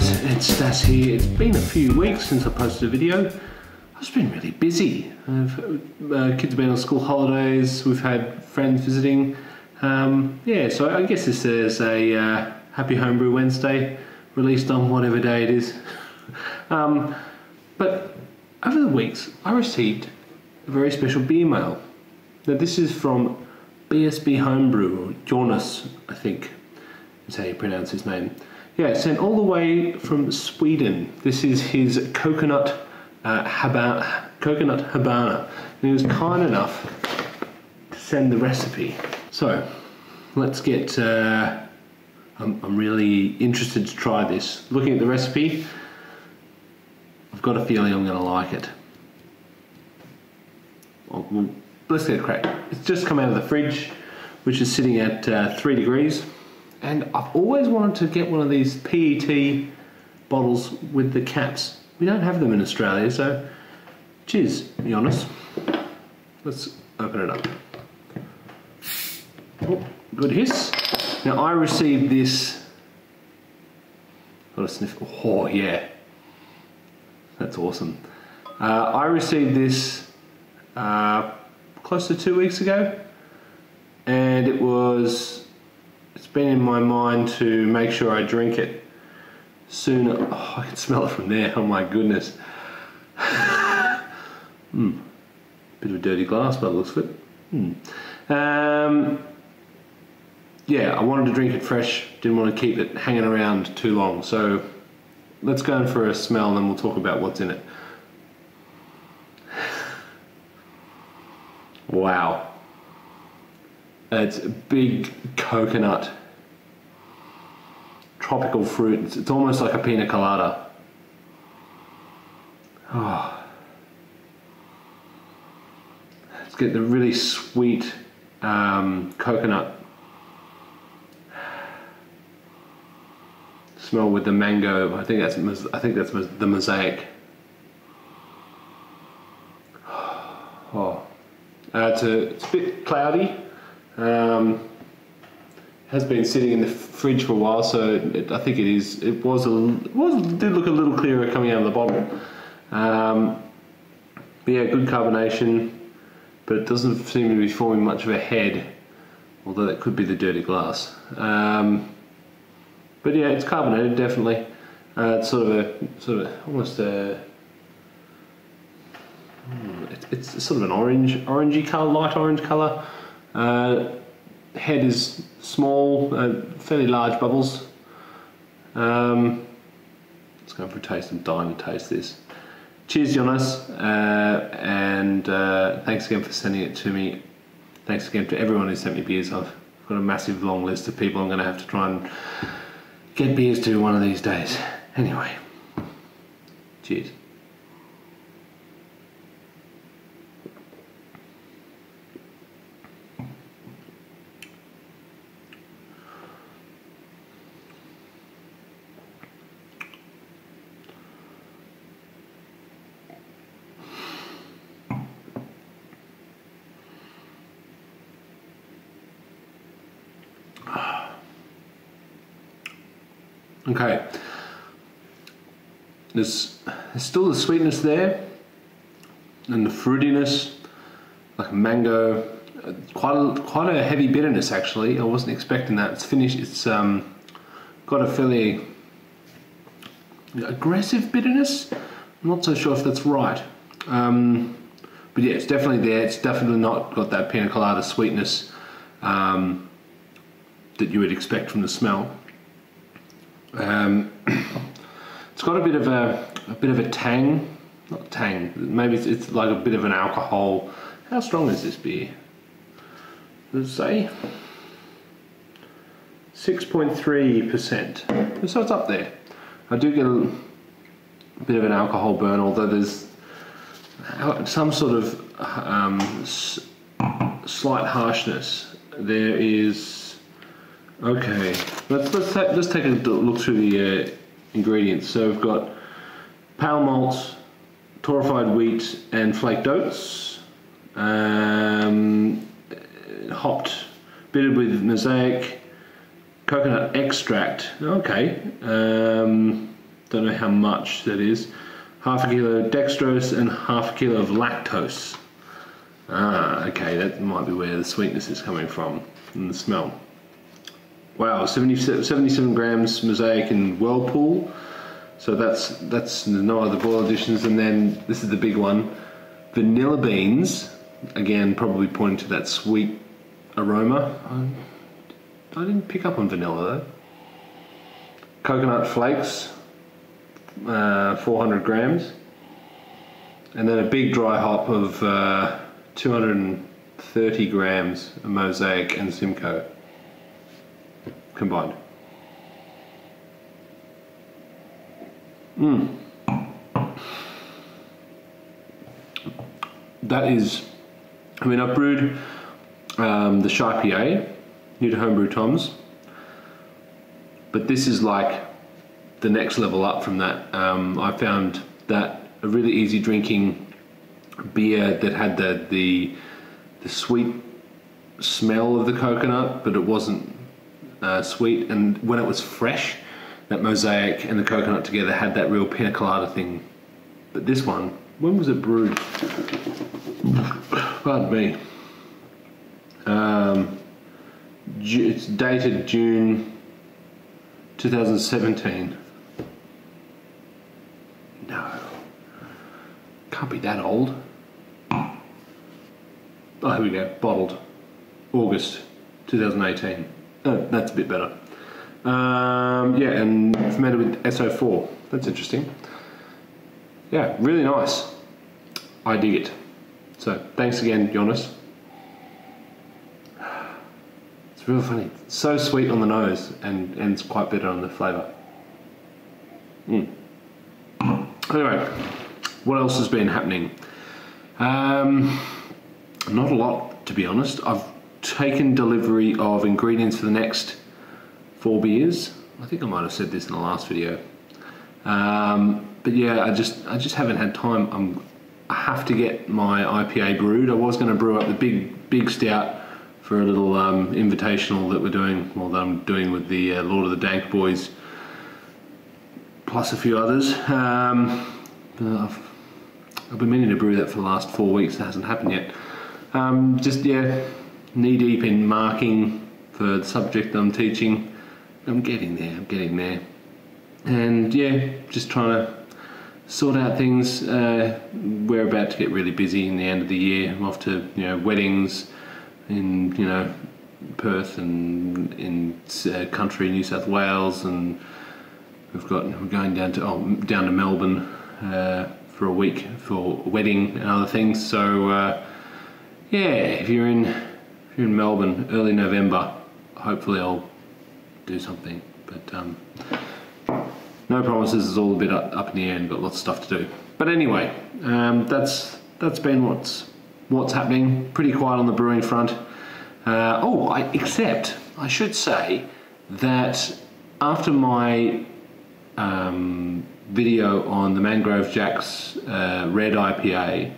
it's Stass here. It's been a few weeks since I posted a video. I've just been really busy. Kids have been on school holidays, we've had friends visiting. Yeah, so I guess this is a Happy Homebrew Wednesday, released on whatever day it is. But over the weeks, I received a very special beer mail. Now this is from BSB Homebrew, or Jonas, I think is how you pronounce his name. Yeah, sent all the way from Sweden. This is his coconut Habana. And he was kind enough to send the recipe. So let's get. I'm really interested to try this. Looking at the recipe, I've got a feeling I'm going to like it. Well, let's get a crack. It's just come out of the fridge, which is sitting at 3 degrees. And I've always wanted to get one of these PET bottles with the caps. We don't have them in Australia, so cheers, Jonas. Let's open it up. Oh, good hiss. Now I received this. Got a sniff. Oh yeah, that's awesome. I received this close to 2 weeks ago, and it's been in my mind to make sure I drink it sooner. Oh, I can smell it from there. Oh my goodness. Bit of a dirty glass by the looks of it. Yeah, I wanted to drink it fresh. Didn't want to keep it hanging around too long. So let's go in for a smell and then we'll talk about what's in it. Wow. It's a big coconut, tropical fruit. It's almost like a pina colada. Oh. Let's get the really sweet coconut smell with the mango. I think that's the Mosaic. Oh. It's a bit cloudy. Has been sitting in the fridge for a while, so I think it is. It did look a little clearer coming out of the bottle. But yeah, good carbonation, but it doesn't seem to be forming much of a head, although that could be the dirty glass. But yeah, it's carbonated definitely. It's sort of almost a. It's sort of an orangey colour, light orange colour. Head is small, fairly large bubbles. Let's go for a taste. I'm dying to taste this. Cheers, Jonas, and thanks again for sending it to me. Thanks again to everyone who sent me beers. I've got a massive long list of people I'm going to have to try and get beers to one of these days. Anyway, cheers. Okay, there's still the sweetness there, and the fruitiness, like a mango. Quite a heavy bitterness actually. I wasn't expecting that. It's finished. It's got a fairly aggressive bitterness. I'm not so sure if that's right, but yeah, it's definitely there. It's definitely not got that pina colada sweetness that you would expect from the smell. It's got a bit of a tang, not tang. Maybe it's like a bit of an alcohol. How strong is this beer? Let's say 6.3%. So it's up there. I do get a bit of an alcohol burn, although there's some sort of slight harshness. There is. Okay, let's take a look through the ingredients. So we've got pale malts, torrefied wheat, and flaked oats. Hopped, bittered with Mosaic, coconut extract. Okay. Don't know how much that is. Half a kilo dextrose and half a kilo of lactose. Ah, okay, that might be where the sweetness is coming from, and the smell. Wow, 77 grams Mosaic and Whirlpool. So that's no other boil additions, and then this is the big one. Vanilla beans, again probably pointing to that sweet aroma. I didn't pick up on vanilla though. Coconut flakes, 400 grams. And then a big dry hop of 230 grams of Mosaic and Simcoe combined. That is, I mean, I've brewed the Shy PA, new to Homebrew Toms, but this is like the next level up from that. I found that a really easy drinking beer that had the sweet smell of the coconut, but it wasn't sweet, and when it was fresh, that Mosaic and the coconut together had that real pina colada thing. But this one, when was it brewed? Pardon me. It's dated June 2017. No, can't be that old. Oh, here we go, bottled August 2018. Oh, that's a bit better. Yeah, and fermented with SO4. That's interesting. Yeah, really nice. I dig it. So thanks again, Jonas. It's real funny. It's so sweet on the nose, and it's quite bitter on the flavour. Anyway, what else has been happening? Not a lot, to be honest. I've taken delivery of ingredients for the next 4 beers. I think I might have said this in the last video. But yeah, I just haven't had time. I have to get my IPA brewed. I was going to brew up the big stout for a little invitational that we're doing, well, that I'm doing with the Lord of the Dank boys, plus a few others. I've been meaning to brew that for the last 4 weeks. It hasn't happened yet. Just, yeah, knee deep in marking for the subject I'm teaching. I'm getting there. And yeah, just trying to sort out things. We're about to get really busy in the end of the year. I'm off to, weddings in, Perth and in country New South Wales, and we're going down to Melbourne for a week for a wedding and other things. So yeah, if you're in Melbourne early November, hopefully I'll do something, but no promises. It's all a bit up in the air and got lots of stuff to do. But anyway, that's been what's happening. Pretty quiet on the brewing front. Except I should say that after my video on the Mangrove Jack's red IPA,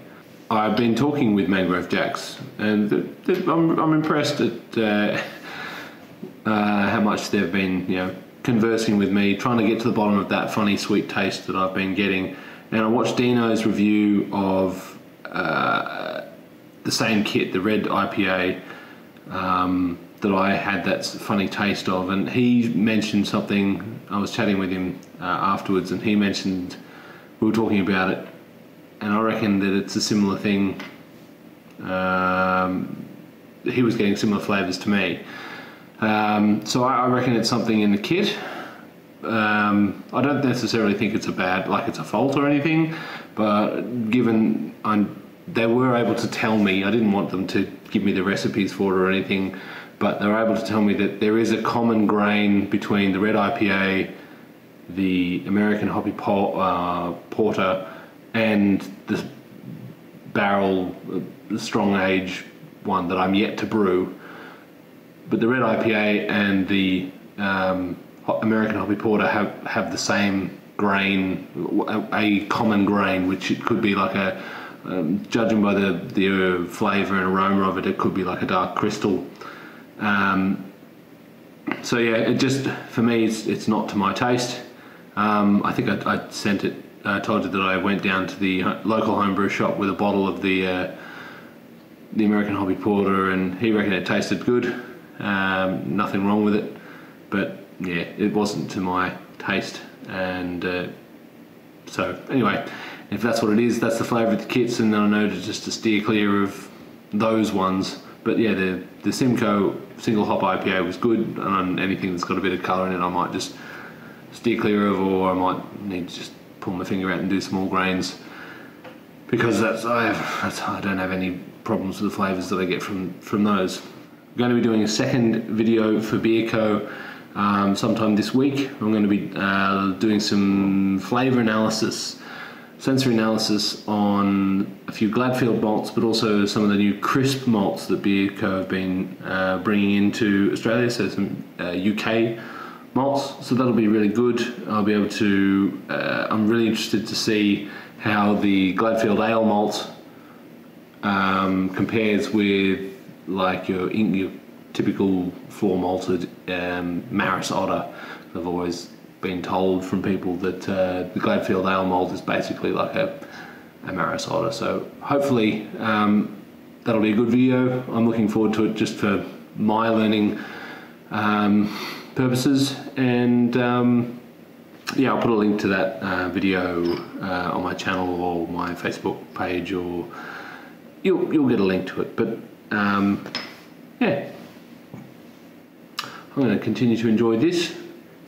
I've been talking with Mangrove Jacks, and I'm impressed at how much they've been, conversing with me, trying to get to the bottom of that funny sweet taste that I've been getting. And I watched Dino's review of the same kit, the red IPA, that I had that funny taste of, and he mentioned something. I was chatting with him afterwards, and he mentioned, we were talking about it, and I reckon that it's a similar thing. He was getting similar flavours to me. So I reckon it's something in the kit. I don't necessarily think it's it's a fault or anything, but given they were able to tell me, I didn't want them to give me the recipes for it or anything, but they were able to tell me that there is a common grain between the red IPA, the American Hoppy Porter, and the barrel strong age one that I'm yet to brew. But the red IPA and the American Hoppy Porter have the same grain, a common grain, which it could be like a, judging by the flavour and aroma of it, it could be like a dark crystal. So yeah, it just, for me, it's not to my taste. I think I sent it, told you that I went down to the local homebrew shop with a bottle of the American Hobby Porter, and he reckoned it tasted good. Nothing wrong with it, but yeah, it wasn't to my taste, and so anyway, if that's what it is, that's the flavour of the kits, and then I know to steer clear of those ones. But yeah, the Simcoe single hop IPA was good, and anything that's got a bit of colour in it I might just steer clear of, or I might need to just pull my finger out and do small grains, because I don't have any problems with the flavours that I get from those. I'm going to be doing a second video for Beer Co. Sometime this week. I'm going to be doing some flavour analysis, sensory analysis on a few Gladfield malts, but also some of the new crisp malts that Beer Co have been bringing into Australia, so some UK malts, so that'll be really good. I'll be able to, I'm really interested to see how the Gladfield Ale malt compares with like your typical floor malted Maris Otter. I've always been told from people that the Gladfield Ale malt is basically like a Maris Otter, so hopefully that'll be a good video. I'm looking forward to it just for my learning purposes, and yeah, I'll put a link to that video on my channel or my Facebook page, or you'll get a link to it. But yeah, I'm going to continue to enjoy this.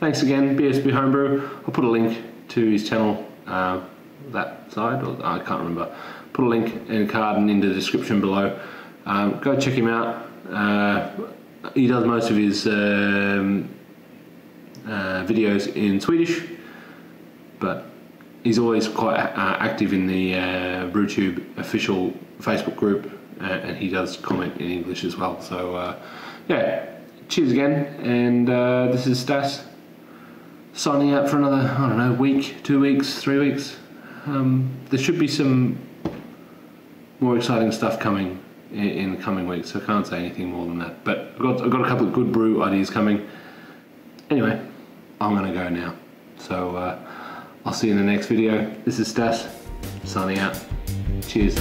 Thanks again, BSB Homebrew. I'll put a link to his channel that side, or I can't remember. Put a link and a card and in the description below. Go check him out. He does most of his videos in Swedish, but he's always quite active in the BrewTube official Facebook group, and he does comment in English as well. So yeah, cheers again, and this is Stass signing out for another, I don't know, week, 2 weeks, 3 weeks. There should be some more exciting stuff coming in the coming weeks, so I can't say anything more than that, but I've got a couple of good brew ideas coming. Anyway, I'm going to go now, so I'll see you in the next video. This is Stass signing out. Cheers.